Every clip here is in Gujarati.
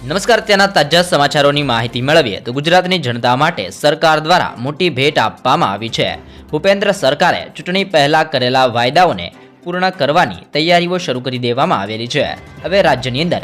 નમસ્કાર, ત્યાંના તાજા સમાચારોની માહિતી મેળવીએ તો ગુજરાતની જનતા માટે સરકાર દ્વારા મોટી ભેટ આપવામાં આવી છે. ભૂપેન્દ્ર સરકારે ચૂંટણી પહેલા કરેલા વાયદાઓને પૂર્ણ કરવાની તૈયારીઓ શરૂ કરી દેવામાં આવેલી છે. હવે રાજ્યની અંદર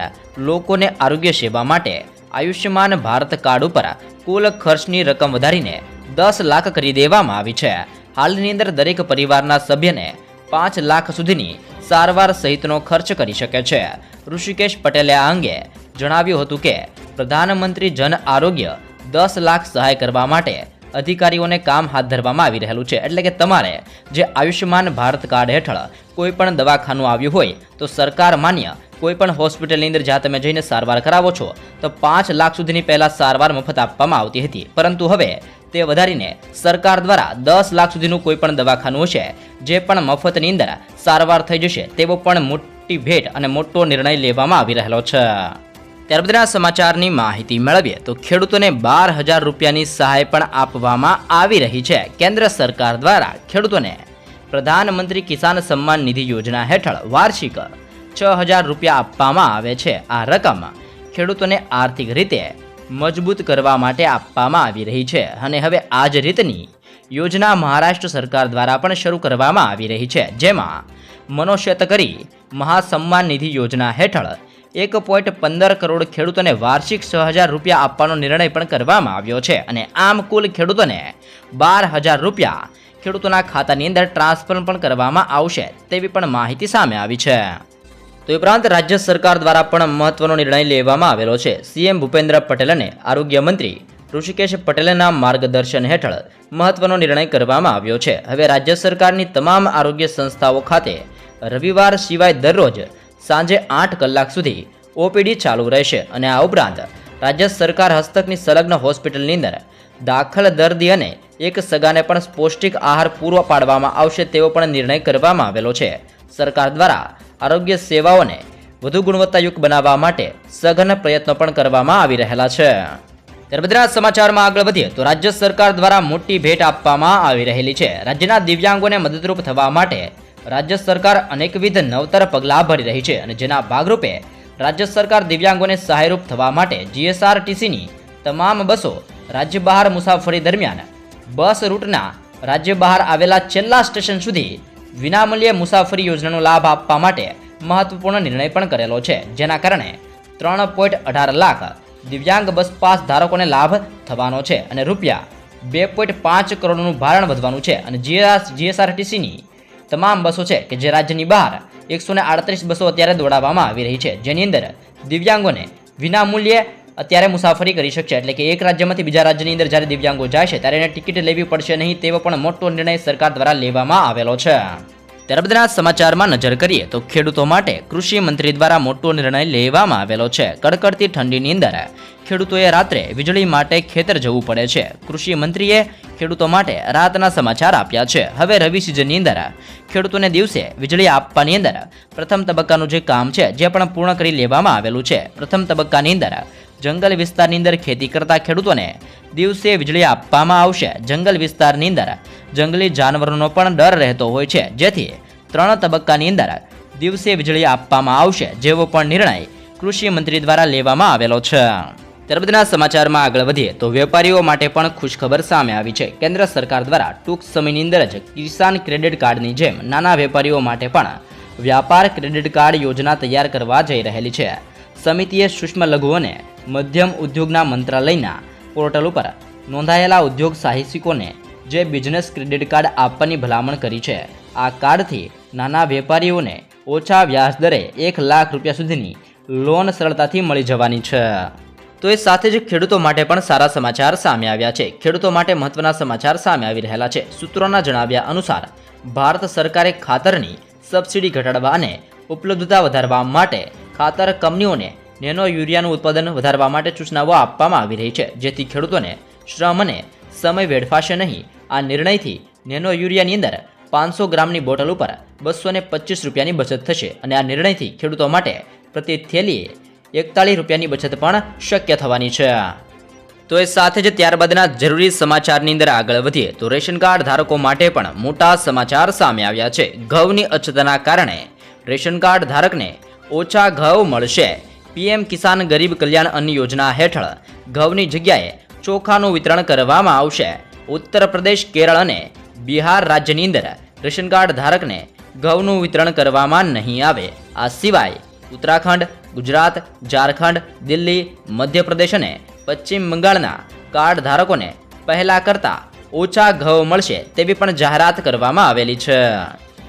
લોકોને આરોગ્ય સેવા માટે આયુષ્યમાન ભારત કાર્ડ ઉપર કુલ ખર્ચની રકમ વધારીને 10 લાખ કરી દેવામાં આવી છે. હાલની અંદર દરેક પરિવારના સભ્યને 5 લાખ સુધીની સારવાર સહિતનો ખર્ચ કરી શકે છે. ઋષિકેશ પટેલે આ અંગે જણાવ્યું હતું કે પ્રધાનમંત્રી જન આરોગ્ય 10 લાખ સહાય કરવા માટે અધિકારીઓને કામ હાથ ધરવામાં આવી રહેલું છે. એટલે કે તમારે જે આયુષ્યમાન ભારત કાર્ડ હેઠળ કોઈ પણ દવાખાનું આવ્યું હોય તો સરકાર માન્ય કોઈ પણ હોસ્પિટલની અંદર જ્યાં તમે જઈને સારવાર કરાવો છો તો 5 લાખ સુધીની પહેલાં સારવાર મફત આપવામાં આવતી હતી, પરંતુ હવે તે વધારીને સરકાર દ્વારા 10 લાખ સુધીનું કોઈ પણ દવાખાનું હશે જે પણ મફતની અંદર સારવાર થઈ જશે તેવો પણ મોટી ભેટ અને મોટો નિર્ણય લેવામાં આવી રહેલો છે. ત્યારબાદના સમાચારની માહિતી મેળવીએ તો ખેડૂતોને 12,000 રૂપિયાની સહાય પણ આપવામાં આવી રહી છે. કેન્દ્ર સરકાર દ્વારા ખેડૂતોને પ્રધાનમંત્રી કિસાન સન્માન નિધિ યોજના હેઠળ વાર્ષિક 6,000 રૂપિયા આપવામાં આવે છે. આ રકમ ખેડૂતોને આર્થિક રીતે મજબૂત કરવા માટે આપવામાં આવી રહી છે અને હવે આ જ રીતની યોજના મહારાષ્ટ્ર સરકાર દ્વારા પણ શરૂ કરવામાં આવી રહી છે, જેમાં મનોશેતકરી મહાસન્માન નિધિ યોજના હેઠળ 1.15 કરોડ ખેડૂતોને વાર્ષિક 6,000 રૂપિયા આપવાનો નિર્ણય પણ કરવામાં આવ્યો છે અને આમ કુલ ખેડૂતોને 12,000 રૂપિયા ખેડૂતોના ખાતાની અંદર ટ્રાન્સફર પણ કરવામાં આવશે તેવી પણ માહિતી સામે આવી છે. તો ઉપરાંત રાજ્ય સરકાર દ્વારા પણ મહત્વનો નિર્ણય લેવામાં આવેલો છે. સીએમ ભૂપેન્દ્ર પટેલ અને આરોગ્ય મંત્રી ઋષિકેશ પટેલના માર્ગદર્શન હેઠળ મહત્વનો નિર્ણય કરવામાં આવ્યો છે. હવે રાજ્ય સરકારની તમામ આરોગ્ય સંસ્થાઓ ખાતે રવિવાર સિવાય દરરોજ સાંજે 8 કલાક સુધી ઓપીડી ચાલુ રહેશે અને આ ઉપરાંત રાજ્ય સરકાર હસ્તકની સંલગ્ન હોસ્પિટલની અંદર દાખલ દર્દી અને એક સગાને પણ પૌષ્ટિક આહાર પૂરો પાડવામાં આવશે તેવો પણ નિર્ણય કરવામાં આવેલો છે. સરકાર દ્વારા આરોગ્ય સેવાઓને વધુ ગુણવત્તાયુક્ત બનાવવા માટે સઘન પ્રયત્નો પણ કરવામાં આવી રહેલા છે. ત્યારબાદના સમાચારમાં આગળ વધીએ તો રાજ્ય સરકાર દ્વારા મોટી ભેટ આપવામાં આવી રહેલી છે. રાજ્યના દિવ્યાંગોને મદદરૂપ થવા માટે રાજ્ય સરકાર અનેકવિધ નવતર પગલાં ભરી રહી છે અને જેના ભાગરૂપે રાજ્ય સરકાર દિવ્યાંગોને સહાયરૂપ થવા માટે જીએસઆરટીસીની તમામ બસો રાજ્ય બહાર મુસાફરી દરમિયાન બસ રૂટના રાજ્ય બહાર આવેલા છેલ્લા સ્ટેશન સુધી વિનામૂલ્યે મુસાફરી યોજનાનો લાભ આપવા માટે મહત્વપૂર્ણ નિર્ણય પણ કરેલો છે, જેના કારણે 3.18 લાખ દિવ્યાંગ બસ પાસ ધારકોને લાભ થવાનો છે અને રૂપિયા 2.5 કરોડનું ભારણ વધવાનું છે. અને જીએસઆરટીસીની તમામ બસો છે કે જે રાજ્યની બહાર 138 બસો અત્યારે દોડાવવામાં આવી રહી છે, જેની અંદર દિવ્યાંગોને વિનામૂલ્યે અત્યારે મુસાફરી કરી શકશે. એટલે કે એક રાજ્યમાંથી બીજા રાજ્યની અંદર જ્યારે દિવ્યાંગો જાય છે ત્યારે એને ટિકિટ લેવી પડશે નહીં તેવો પણ મોટો નિર્ણય સરકાર દ્વારા લેવામાં આવેલો છે. ત્યારબાદના સમાચારમાં નજર કરીએ તો ખેડૂતો માટે કૃષિ મંત્રી દ્વારા મોટો નિર્ણય લેવામાં આવેલો છે. કડકડતી ઠંડીની અંદર ખેડૂતોએ રાત્રે વીજળી માટે ખેતર જવું પડે છે. કૃષિ મંત્રીએ ખેડૂતો માટે રાહતના સમાચાર આપ્યા છે. હવે રવિ સિઝનની અંદર ખેડૂતોને દિવસે વીજળી આપવાની અંદર પ્રથમ તબક્કાનું જે કામ છે જે પણ પૂર્ણ કરી લેવામાં આવેલું છે. પ્રથમ તબક્કાની અંદર જંગલ વિસ્તારની અંદર ખેતી કરતા ખેડૂતોને દિવસે વીજળી આપવામાં આવશે. જંગલ વિસ્તારની અંદર જંગલી જાનવરોનો પણ ડર રહેતો હોય છે, જેથી 3 તબક્કાની અંદર દિવસે વીજળી આપવામાં આવશે જેવો પણ નિર્ણય કૃષિ મંત્રી દ્વારા લેવામાં આવેલો છે. ત્યારબાદના સમાચારમાં આગળ વધીએ તો વેપારીઓ માટે પણ ખુશખબર સામે આવી છે. કેન્દ્ર સરકાર દ્વારા ટૂંક સમયની અંદર જ કિસાન ક્રેડિટ કાર્ડની જેમ નાના વેપારીઓ માટે પણ વ્યાપાર ક્રેડિટ કાર્ડ યોજના તૈયાર કરવા જઈ રહેલી છે. સમિતિએ સૂક્ષ્મ લઘુ અને મધ્યમ ઉદ્યોગના મંત્રાલયના પોર્ટલ ઉપર નોંધાયેલા ઉદ્યોગ સાહસિકોને જે બિઝનેસ ક્રેડિટ કાર્ડ આપવાની ભલામણ કરી છે. આ કાર્ડથી નાના વેપારીઓને ઓછા વ્યાજ દરે 1 લાખ રૂપિયા સુધીની લોન સરળતાથી મળી જવાની છે. તો એ સાથે જ ખેડૂતો માટે પણ સારા સમાચાર સામે આવ્યા છે. ખેડૂતો માટે મહત્વના સમાચાર સામે આવી રહેલા છે. સૂત્રોના જણાવ્યા અનુસાર ભારત સરકારે ખાતરની સબસિડી ઘટાડવા અને ઉપલબ્ધતા વધારવા માટે ખાતર કંપનીઓને નેનો યુરિયાનું ઉત્પાદન વધારવા માટે સૂચનાઓ આપવામાં આવી રહી છે, જેથી ખેડૂતોને શ્રમ અને સમય વેડફાશે નહીં. આ નિર્ણયથી નેનો યુરિયાની અંદર 500 ગ્રામની બોટલ ઉપર 225 રૂપિયાની બચત થશે અને આ નિર્ણયથી ખેડૂતો માટે પ્રતિ થેલીએ 41 રૂપિયાની બચત પણ શક્ય થવાની છે. તો એ સાથે જ ત્યારબાદના જરૂરી સમાચારની અંદર આગળ વધીએ તો રેશન કાર્ડ ધારકો માટે પણ મોટા સમાચાર સામે આવ્યા છે. ઘઉંની અછતના કારણે રેશન કાર્ડ ધારકને ઓછા ઘઉં મળશે. પીએમ કિસાન ગરીબ કલ્યાણ અન્ન યોજના હેઠળ ઘઉંની જગ્યાએ ચોખાનું વિતરણ કરવામાં આવશે. ઉત્તર પ્રદેશ, કેરળ અને બિહાર રાજ્યની અંદર રેશન કાર્ડ ધારકને ઘઉંનું વિતરણ કરવામાં નહીં આવે. આ સિવાય ઉત્તરાખંડ, ગુજરાત, ઝારખંડ, દિલ્હી, મધ્યપ્રદેશ અને પશ્ચિમ બંગાળના કાર્ડ ધારકોને પહેલા કરતાં ઓછા ઘઉં મળશે તેવી પણ જાહેરાત કરવામાં આવેલી છે.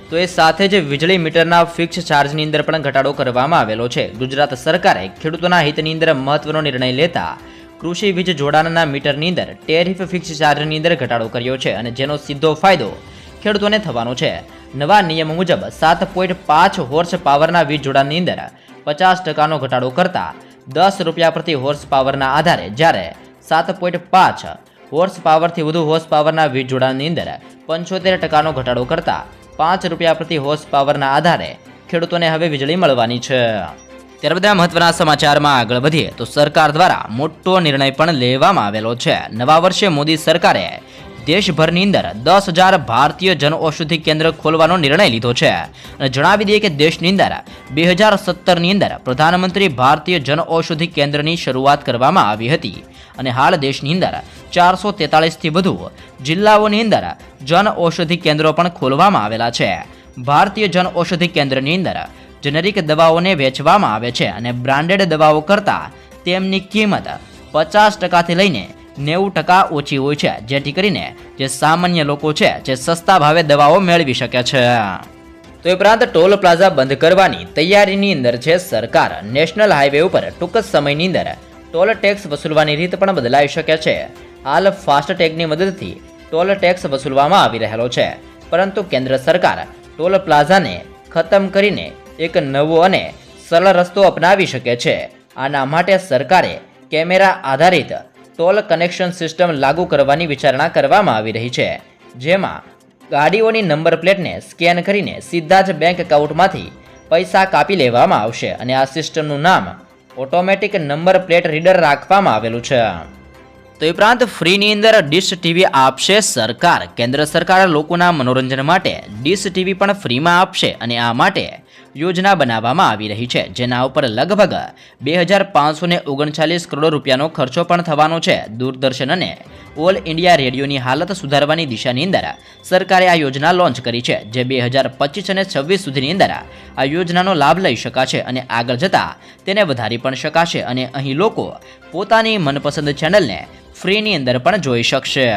તો એ સાથે જ વીજળી મીટરના ફિક્સ ચાર્જની અંદર પણ ઘટાડો કરવામાં આવેલો છે. ગુજરાત સરકારે ખેડૂતોના હિતની અંદર મહત્વનો નિર્ણય લેતા કૃષિ વીજ જોડાણના મીટરની અંદર ટેરિફ ફિક્સ ચાર્જની અંદર ઘટાડો કર્યો છે અને જેનો સીધો ફાયદો ખેડૂતોને થવાનો છે. નવા નિયમ મુજબ 7.5 હોર્સ પાવરના વીજ જોડાણની અંદર 50% ઘટાડો કરતા ₹10 પ્રતિ હોર્સ પાવરના આધારે, જ્યારે 7.5 હોર્સ પાવરથી વધુ હોર્સ પાવરના વીજ જોડાણની અંદર 75% ઘટાડો કરતા ₹5 પ્રતિ હોર્સ પાવરના આધારે ખેડૂતોને હવે વીજળી મળવાની છે. ત્યાર બધા મહત્વના સમાચારમાં આગળ વધીએ તો સરકાર દ્વારા મોટો નિર્ણય પણ લેવામાં આવેલો છે. નવા વર્ષે મોદી સરકારે દેશભરની અંદર 10,000 ભારતીય જનઔષધિ કેન્દ્ર ખોલવાનો નિર્ણય લીધો છે. અને જણાવી દઈએ કે દેશની અંદર 2017ની અંદર પ્રધાનમંત્રી ભારતીય જનઔષધિ કેન્દ્રની શરૂઆત કરવામાં આવી હતી અને હાલ દેશની અંદર 443થી વધુ જિલ્લાઓની અંદર જનઔષધિ કેન્દ્રો પણ ખોલવામાં આવેલા છે. ભારતીય જનઔષધિ કેન્દ્રની અંદર જેનેરિક દવાઓને વેચવામાં આવે છે અને બ્રાન્ડેડ દવાઓ કરતાં તેમની કિંમત 50%થી લઈને 90% ઓછી હોય છે, જેથી કરીને જે સામાન્ય લોકો છે જે સસ્તા ભાવે દવાઓ મેળવી શકે છે. તો એ ઉપરાંત ટોલ પ્લાઝા બંધ કરવાની તૈયારીની અંદર છે સરકાર. નેશનલ હાઈવે ઉપર ટૂંક સમયની અંદર ટોલ ટેક્સ વસૂલવાની રીત પણ બદલાઈ શકે છે. હાલ ફાસ્ટેગની મદદથી ટોલ ટેક્સ વસૂલવામાં આવી રહેલો છે, પરંતુ કેન્દ્ર સરકાર ટોલ પ્લાઝાને ખતમ કરીને એક નવો અને સરળ રસ્તો અપનાવી શકે છે. આના માટે સરકારે કેમેરા આધારિત ટોલ કનેક્શન સિસ્ટમ લાગુ કરવાની વિચારણા કરવામાં આવી રહી છે, જેમાં ગાડીઓની નંબર પ્લેટને સ્કેન કરીને સીધા જ બેંક એકાઉન્ટમાંથી પૈસા કાપી લેવામાં આવશે અને આ સિસ્ટમનું નામ ઓટોમેટિક નંબર પ્લેટ રીડર રાખવામાં આવેલું છે. તો એ ઉપરાંત ફ્રીની અંદર ડીશ ટીવી આપશે સરકાર. કેન્દ્ર સરકાર લોકોના મનોરંજન માટે ડીશ ટીવી પણ ફ્રીમાં આપશે અને આ માટે યોજના બનાવવામાં આવી રહી છે, જેના ઉપર લગભગ 2,539 કરોડ રૂપિયાનો ખર્ચો પણ થવાનો છે. દૂરદર્શન અને ઓલ ઇન્ડિયા રેડિયોની હાલત સુધારવાની દિશાની અંદર સરકારે આ યોજના લોન્ચ કરી છે, જે 2025 અને 26 સુધીની અંદર આ યોજનાનો લાભ લઈ શકાશે અને આગળ જતાં તેને વધારી પણ શકાશે અને અહીં લોકો પોતાની મનપસંદ ચેનલને ફ્રીની અંદર પણ જોઈ શકશે.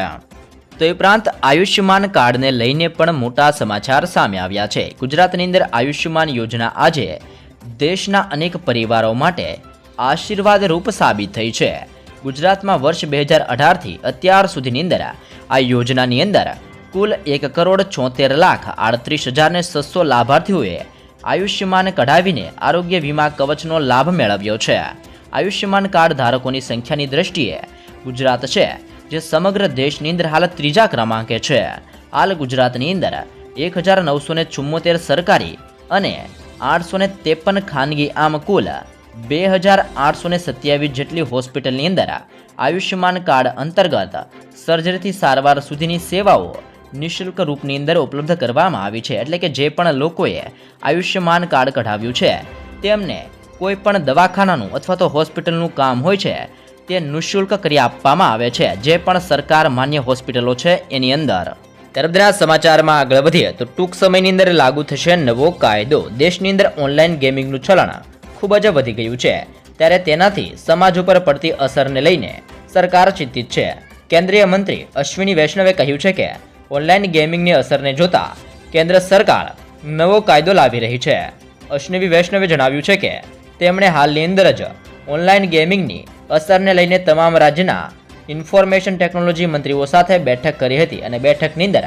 તો એ ઉપરાંત આયુષ્યમાન કાર્ડને લઈને પણ મોટા સમાચાર સામે આવ્યા છે. ગુજરાતની અંદર આયુષ્યમાન યોજના આજે દેશના અનેક પરિવારો માટે આશીર્વાદરૂપ સાબિત થઈ છે. ગુજરાતમાં વર્ષ 2018થી અત્યાર સુધીની અંદર આ યોજનાની અંદર કુલ 1,74,38,600 લાભાર્થીઓએ આયુષ્યમાન કઢાવીને આરોગ્ય વીમા કવચનો લાભ મેળવ્યો છે. આયુષ્યમાન કાર્ડ ધારકોની સંખ્યાની દ્રષ્ટિએ ગુજરાત છે જે સમગ્ર દેશની અંદર હાલ ત્રીજા ક્રમાંકે છે. હાલ ગુજરાતની અંદર 1,974 સરકારી અને 853 ખાનગી આમ કુલ 2,827 જેટલી હોસ્પિટલની અંદર આયુષ્યમાન કાર્ડ અંતર્ગત સર્જરીથી સારવાર સુધીની સેવાઓ નિઃશુલ્ક રૂપની અંદર ઉપલબ્ધ કરવામાં આવી છે. એટલે કે જે પણ લોકોએ આયુષ્યમાન કાર્ડ કઢાવ્યું છે તેમને કોઈ પણ દવાખાનાનું અથવા તો હોસ્પિટલનું કામ હોય છે તે નિઃશુલ્ક કરી આપવામાં આવે છે, જે પણ સરકાર માન્ય હોસ્પિટલો છે એની અંદર. ત્યારબાદના સમાચારમાં આગળ વધીએ તો ટૂંક સમયની અંદર લાગુ થશે નવો કાયદો. દેશની અંદર ઓનલાઈન ગેમિંગનું ચલણ ખૂબ જ વધી ગયું છે, ત્યારે તેનાથી સમાજ ઉપર પડતી અસરને લઈને સરકાર ચિંતિત છે. કેન્દ્રીય મંત્રી અશ્વિની વૈષ્ણવે કહ્યું છે કે ઓનલાઈન ગેમિંગની અસરને જોતા કેન્દ્ર સરકાર નવો કાયદો લાવી રહી છે. અશ્વિની વૈષ્ણવે જણાવ્યું છે કે તેમણે હાલની અંદર જ ઓનલાઈન ગેમિંગની અસરને લઈને તમામ રાજ્યના ઇન્ફોર્મેશન ટેકનોલોજી મંત્રીઓ સાથે બેઠક કરી હતી અને બેઠકની અંદર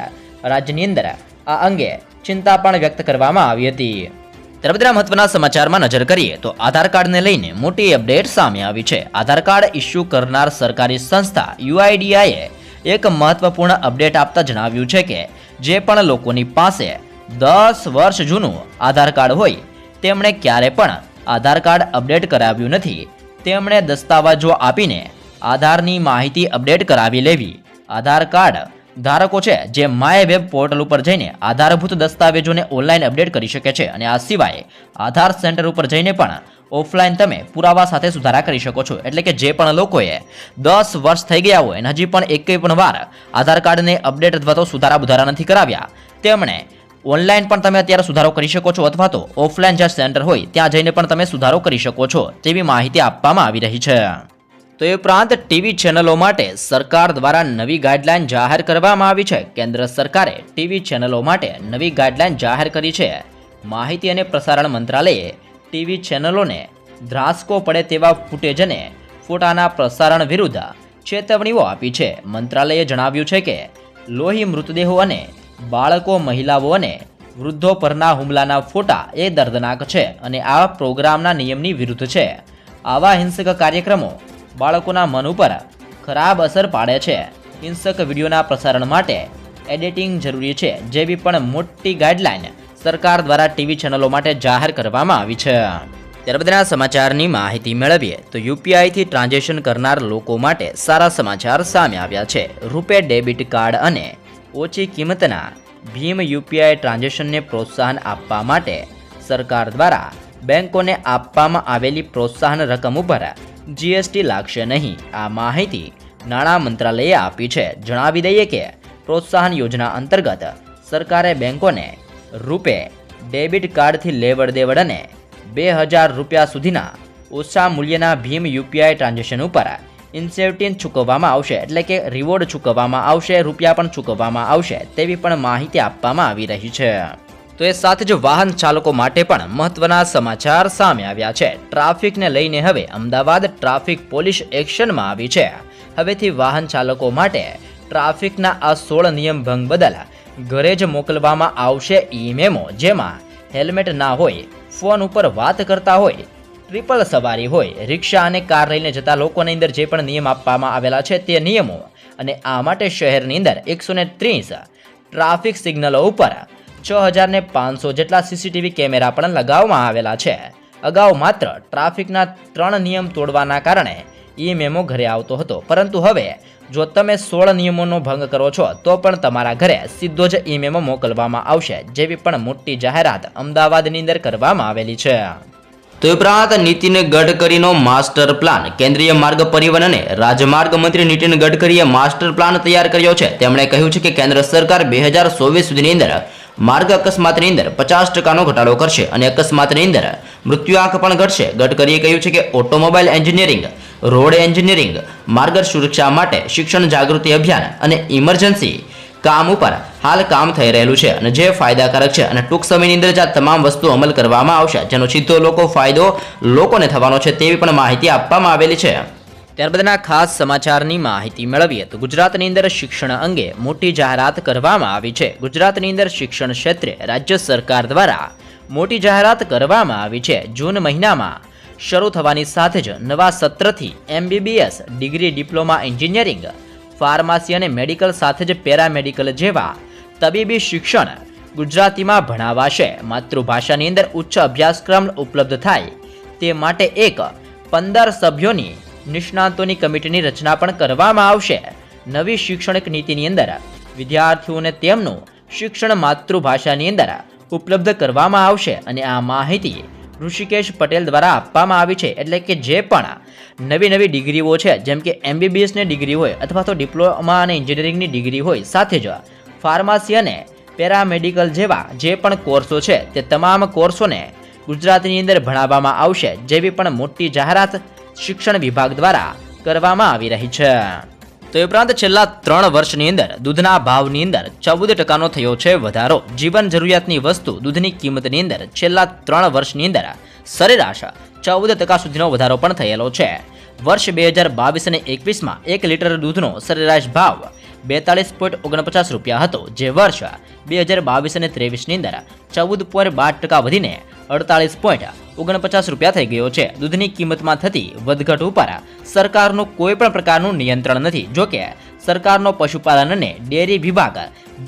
રાજ્યની અંદર આ અંગે ચિંતા પણ વ્યક્ત કરવામાં આવી હતી. ત્યારબાદ મહત્વના સમાચારમાં નજર કરીએ તો આધાર કાર્ડને લઈને મોટી અપડેટ સામે આવી છે. આધાર કાર્ડ ઇસ્યુ કરનાર સરકારી સંસ્થા UIDAIએ એક મહત્વપૂર્ણ અપડેટ આપતા જણાવ્યું છે કે જે પણ લોકોની પાસે 10 વર્ષ જૂનું આધાર કાર્ડ હોય તેમણે ક્યારે પણ આધાર કાર્ડ અપડેટ કરાવ્યું નથી, તેમણે દસ્તાવેજો આપીને આધારની માહિતી અપડેટ કરાવી લેવી. આધાર કાર્ડ ધારકો છે જે માય વેબ પોર્ટલ ઉપર જઈને આધારભૂત દસ્તાવેજોને ઓનલાઈન અપડેટ કરી શકે છે અને આ સિવાય આધાર સેન્ટર ઉપર જઈને પણ ઓફલાઈન તમે પુરાવા સાથે સુધારા કરી શકો છો. એટલે કે જે પણ લોકોએ 10 વર્ષ થઈ ગયા હોય અને હજી પણ એકેય પણ વાર આધાર કાર્ડને અપડેટ અથવા તો સુધારા નથી કરાવ્યા, તેમણે ઓનલાઈન પણ તમે અત્યારે સુધારો કરી શકો છો અથવા તો ઓફલાઈન જ્યાં સેન્ટર હોય ત્યાં જઈને પણ તમે સુધારો કરી શકો છો તેવી માહિતી આપવામાં આવી રહી છે. તો એ ઉપરાંત ટીવી ચેનલો માટે સરકાર દ્વારા નવી ગાઈડલાઈન જાહેર કરવામાં આવી છે. કેન્દ્ર સરકારે ટીવી ચેનલો માટે નવી ગાઈડલાઈન જાહેર કરી છે. માહિતી અને પ્રસારણ મંત્રાલયે ટીવી ચેનલોને ધ્રાસકો પડે તેવા ફૂટેજ અને ફોટાના પ્રસારણ વિરુદ્ધ ચેતવણીઓ આપી છે. મંત્રાલયે જણાવ્યું છે કે લોહી, મૃતદેહો અને બાળકો, મહિલાઓ અને વૃદ્ધો પરના હુમલાના ફોટા એ દર્દનાક છે અને આ પ્રોગ્રામના નિયમની વિરુદ્ધ છે. આવા હિંસક કાર્યક્રમો બાળકોના મન ઉપર ખરાબ અસર પાડે છે. હિંસક વિડીયોના પ્રસારણ માટે એડિટિંગ જરૂરી છે જેવી પણ મોટી ગાઈડલાઈન સરકાર દ્વારા ટીવી ચેનલો માટે જાહેર કરવામાં આવી છે. ત્યારબાદના સમાચારની માહિતી મેળવીએ તો યુપીઆઈથી ટ્રાન્ઝેક્શન કરનાર લોકો માટે સારા સમાચાર સામે આવ્યા છે. રૂપે ડેબિટ કાર્ડ અને ઓછી કિંમતના ભીમ યુપીઆઈ ટ્રાન્ઝેક્શનને પ્રોત્સાહન આપવા માટે સરકાર દ્વારા બેંકોને આપવામાં આવેલી પ્રોત્સાહન રકમ ઉપર જીએસટી લાગશે નહીં. આ માહિતી નાણાં મંત્રાલયે આપી છે. જણાવી દઈએ કે પ્રોત્સાહન યોજના અંતર્ગત સરકારે બેંકોને રૂપે ડેબિટ કાર્ડથી લેવડ દેવડ અને 2000 રૂપિયા સુધીના ઓછા મૂલ્યના ભીમ યુપીઆઈ ટ્રાન્ઝેક્શન ઉપર ઇન્સેન્ટિવ ચૂકવવામાં આવશે. એટલે કે રિવોર્ડ ચૂકવવામાં આવશે, રૂપિયા પણ ચૂકવવામાં આવશે તેવી પણ માહિતી આપવામાં આવી રહી છે. તો એ સાથે જ વાહન ચાલકો માટે પણ મહત્વના સમાચાર સામે આવ્યા છે. ટ્રાફિકને લઈને હવે અમદાવાદ ટ્રાફિક પોલીસ એક્શનમાં આવી છે. હવેથી વાહન ચાલકો માટે ટ્રાફિકના આ 16 નિયમ ભંગ બદલ ઘરે જ મોકલવામાં આવશે ઈ-મેમો, જેમાં હેલ્મેટ ના હોય, ફોન ઉપર વાત કરતા હોય, ટ્રિપલ સવારી હોય, રિક્ષા અને કાર લઈને જતા લોકોની અંદર જે પણ નિયમ આપવામાં આવેલા છે તે નિયમો અને આ માટે શહેરની અંદર 130 ટ્રાફિક સિગ્નલો ઉપર 6500 જેટલા સીસીટીવી કેમેરા પણ લગાવવામાં આવેલા છે. અગાઉ માત્ર ટ્રાફિકના 3 નિયમ તોડવાના કારણે ઈ-મેમો ઘરે આવતો હતો, પરંતુ હવે જો તમે 16 નિયમોનો ભંગ કરો છો તો પણ તમારા ઘરે સીધો જ ઈ-મેમો મોકલવામાં આવશે જેવી પણ મોટી જાહેરાત અમદાવાદની અંદર કરવામાં આવેલી છે. તો ઉપરાંત નીતિન ગડકરીનો માસ્ટર પ્લાન. કેન્દ્રીય માર્ગ પરિવહન અને રાજમાર્ગ મંત્રી નીતિન ગડકરીએ માસ્ટર પ્લાન તૈયાર કર્યો છે. તેમણે કહ્યું છે કે કેન્દ્ર સરકાર 2024 સુધીની અંદર માર્ગ અકસ્માતની અંદર 50% ઘટાડો કરશે અને અકસ્માતની અંદર મૃત્યુઆંક પણ ઘટશે. ગડકરીએ કહ્યું છે કે ઓટોમોબાઈલ એન્જિનિયરિંગ, રોડ એન્જિનિયરિંગ, માર્ગ સુરક્ષા માટે શિક્ષણ જાગૃતિ અભિયાન અને ઇમરજન્સી કામ ઉપર હાલ કામ થઈ રહેલું છે અને જે ફાયદાકારક છે અને ટૂંક સમયની અંદર જ આ તમામ વસ્તુ અમલ કરવામાં આવશે જેનો સીધો ફાયદો લોકોને થવાનો છે તેવી પણ માહિતી આપવામાં આવેલી છે. ત્યારબાદના ખાસ સમાચારની માહિતી મેળવીએ તો ગુજરાતની અંદર શિક્ષણ અંગે મોટી જાહેરાત કરવામાં આવી છે. ગુજરાતની અંદર શિક્ષણ ક્ષેત્રે રાજ્ય સરકાર દ્વારા મોટી જાહેરાત કરવામાં આવી છે. જૂન મહિનામાં શરૂ થવાની સાથે જ નવા સત્રથી MBBS degree, diploma engineering, pharmacy અને મેડિકલ સાથે જ પેરામેડિકલ જેવા તબીબી શિક્ષણ ગુજરાતીમાં ભણાવાશે. માતૃભાષાની અંદર ઉચ્ચ અભ્યાસક્રમ ઉપલબ્ધ થાય તે માટે એક 15 સભ્યોની નિષ્ણાતોની કમિટીની રચના પણ કરવામાં આવશે. નવી શૈક્ષણિક નીતિની અંદર વિદ્યાર્થીઓને તેમનું શિક્ષણ માતૃભાષાની અંદર ઉપલબ્ધ કરવામાં આવશે અને આ માહિતી ઋષિકેશ પટેલ દ્વારા આપવામાં આવી છે. એટલે કે જે પણ નવી ડિગ્રીઓ છે જેમ કે MBBSની ડિગ્રી હોય અથવા તો ડિપ્લોમા અને એન્જિનિયરિંગની ડિગ્રી હોય, સાથે જ ફાર્મસી અને પેરામેડિકલ જેવા જે પણ કોર્સો છે તે તમામ કોર્સોને ગુજરાતીની અંદર ભણાવવામાં આવશે જેવી પણ મોટી જાહેરાત શિક્ષણ વિભાગ દ્વારા કરવામાં આવી રહી છે. તો એ ઉપરાંત છેલ્લા 3 વર્ષની અંદર દૂધના ભાવની અંદર 14% થયો છે વધારો. જીવન જરૂરિયાતની વસ્તુ દૂધની કિંમતની અંદર છેલ્લા 3 વર્ષની અંદર સરેરાશ 14% સુધીનો વધારો પણ થયેલો છે. વર્ષ 2022 અને 21માં 1 લીટર દૂધનો સરેરાશ ભાવ 42.49 રૂપિયા હતો, જે વર્ષ 2022 અને 23ની અંદર 14.12% વધીને 48.49 રૂપિયા થઈ ગયો છે. દૂધની કિંમતમાં થતી વધઘટ ઉપર સરકારનું કોઈ પણ પ્રકારનું નિયંત્રણ નથી. જોકે સરકારનો પશુપાલન અને ડેરી વિભાગ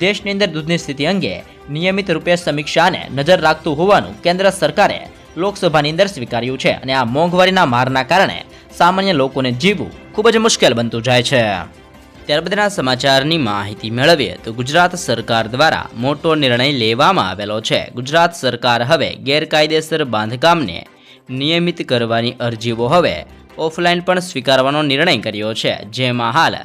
દેશની અંદર દૂધની સ્થિતિ અંગે નિયમિત રૂપે સમીક્ષા અને નજર રાખતું હોવાનું કેન્દ્ર સરકારે લોકસભાની અંદર સ્વીકાર્યું છે અને આ મોંઘવારીના મારના કારણે સામાન્ય લોકોને જીવવું ખૂબ જ મુશ્કેલ બનતું જાય છે. ત્યારબાદના સમાચારની માહિતી મેળવીએ તો ગુજરાત સરકાર દ્વારા મોટો નિર્ણય લેવામાં આવેલો છે. ગુજરાત સરકાર હવે ગેરકાયદેસર બાંધકામને નિયમિત કરવાની અરજીઓ હવે ઓફલાઈન પણ સ્વીકારવાનો નિર્ણય કર્યો છે, જેમાં હાલ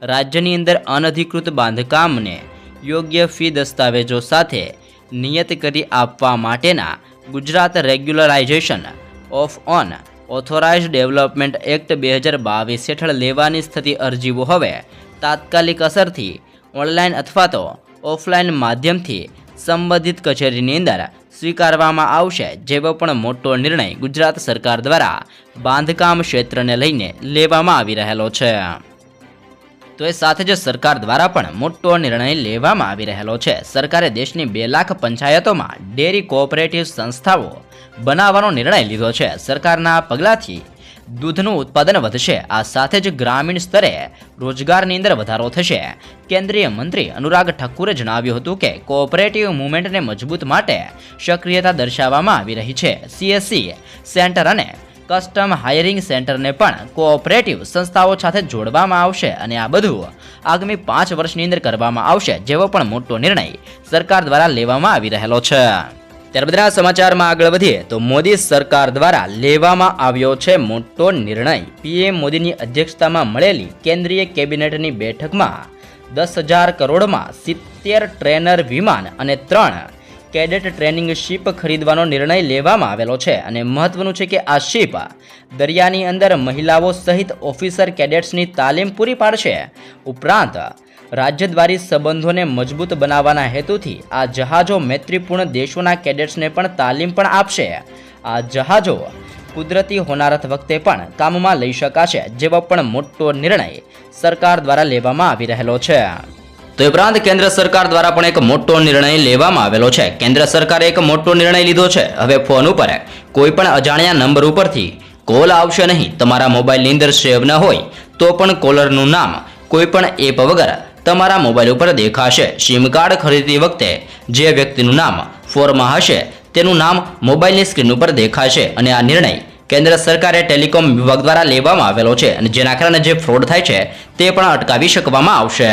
રાજ્યની અંદર અનધિકૃત બાંધકામને યોગ્ય ફી દસ્તાવેજો સાથે નિયત કરી આપવા માટેના Gujarat regularisation of unauthorised development act 2022 હેઠળ લેવાની સ્થિતિ અરજીઓ હવે તાત્કાલિક અસરથી ઓનલાઈન અથવા તો ઓફલાઈન માધ્યમથી સંબંધિત કચેરીની અંદર સ્વીકારવામાં આવશે, જેવો પણ મોટો નિર્ણય ગુજરાત સરકાર દ્વારા બાંધકામ ક્ષેત્રને લઈને લેવામાં આવી રહેલો છે. તો એ સાથે જ સરકાર દ્વારા પણ મોટો નિર્ણય લેવામાં આવી રહેલો છે. સરકારે દેશની 2 લાખ પંચાયતોમાં ડેરી કોઓપરેટિવ સંસ્થાઓ બનાવવાનો નિર્ણય લીધો છે. સરકારના આ પગલાંથી દૂધનું ઉત્પાદન વધશે. આ સાથે જ ગ્રામીણ સ્તરે રોજગારની અંદર વધારો થશે. કેન્દ્રીય મંત્રી અનુરાગ ઠાકુરે જણાવ્યું હતું કે કોઓપરેટિવ મુવમેન્ટને મજબૂત માટે સક્રિયતા દર્શાવવામાં આવી રહી છે. CSC સેન્ટર અને કસ્ટમ હાયરિંગ સેન્ટરને પણ કોઓપરેટિવ સંસ્થાઓ સાથે જોડવામાં આવશે અને આ બધું આગામી 5 વર્ષની અંદર કરવામાં આવશે, જેવો પણ મોટો નિર્ણય સરકાર દ્વારા લેવામાં આવી રહેલો છે. ત્યારબાદના સમાચારમાં આગળ વધીએ તો મોદી સરકાર દ્વારા લેવામાં આવ્યો છે મોટો નિર્ણય. PM મોદીની અધ્યક્ષતામાં મળેલી કેન્દ્રીય કેબિનેટની બેઠકમાં 10,000 કરોડમાં 70 ટ્રેનર વિમાન અને 3 કેડેટ ટ્રેનિંગ શિપ ખરીદવાનો નિર્ણય લેવામાં આવેલો છે. અને મહત્વનું છે કે આ શિપ દરિયાની અંદર મહિલાઓ સહિત ઓફિસર કેડેટ્સની તાલીમ પૂરી પાડશે. ઉપરાંત રાજ્યદ્વારી સંબંધોને મજબૂત બનાવવાના હેતુથી આ જહાજો મૈત્રીપૂર્ણ દેશોના કેડેટ્સને પણ તાલીમ પણ આપશે. આ જહાજો કુદરતી હોનારત વખતે પણ કામમાં લઈ શકાશે, જેવો પણ મોટો નિર્ણય સરકાર દ્વારા લેવામાં આવી રહેલો છે. તો ઉપરાંત કેન્દ્ર સરકાર દ્વારા પણ એક મોટો નિર્ણય લેવામાં આવેલો છે. કેન્દ્ર સરકારે એક મોટો નિર્ણય લીધો છે. હવે ફોન ઉપર કોઈ પણ અજાણ્યા નંબર ઉપરથી કોલ આવશે નહીં. તમારા મોબાઈલની અંદર સેવ ન હોય તો પણ કોલરનું નામ કોઈ પણ એપ વગર તમારા મોબાઈલ ઉપર દેખાશે. સિમ કાર્ડ ખરીદતી વખતે જે વ્યક્તિનું નામ ફોર્મમાં હશે તેનું નામ મોબાઈલની સ્ક્રીન ઉપર દેખાશે. અને આ નિર્ણય કેન્દ્ર સરકારે ટેલિકોમ વિભાગ દ્વારા લેવામાં આવેલો છે અને જેના કારણે જે ફ્રોડ થાય છે તે પણ અટકાવી શકવામાં આવશે.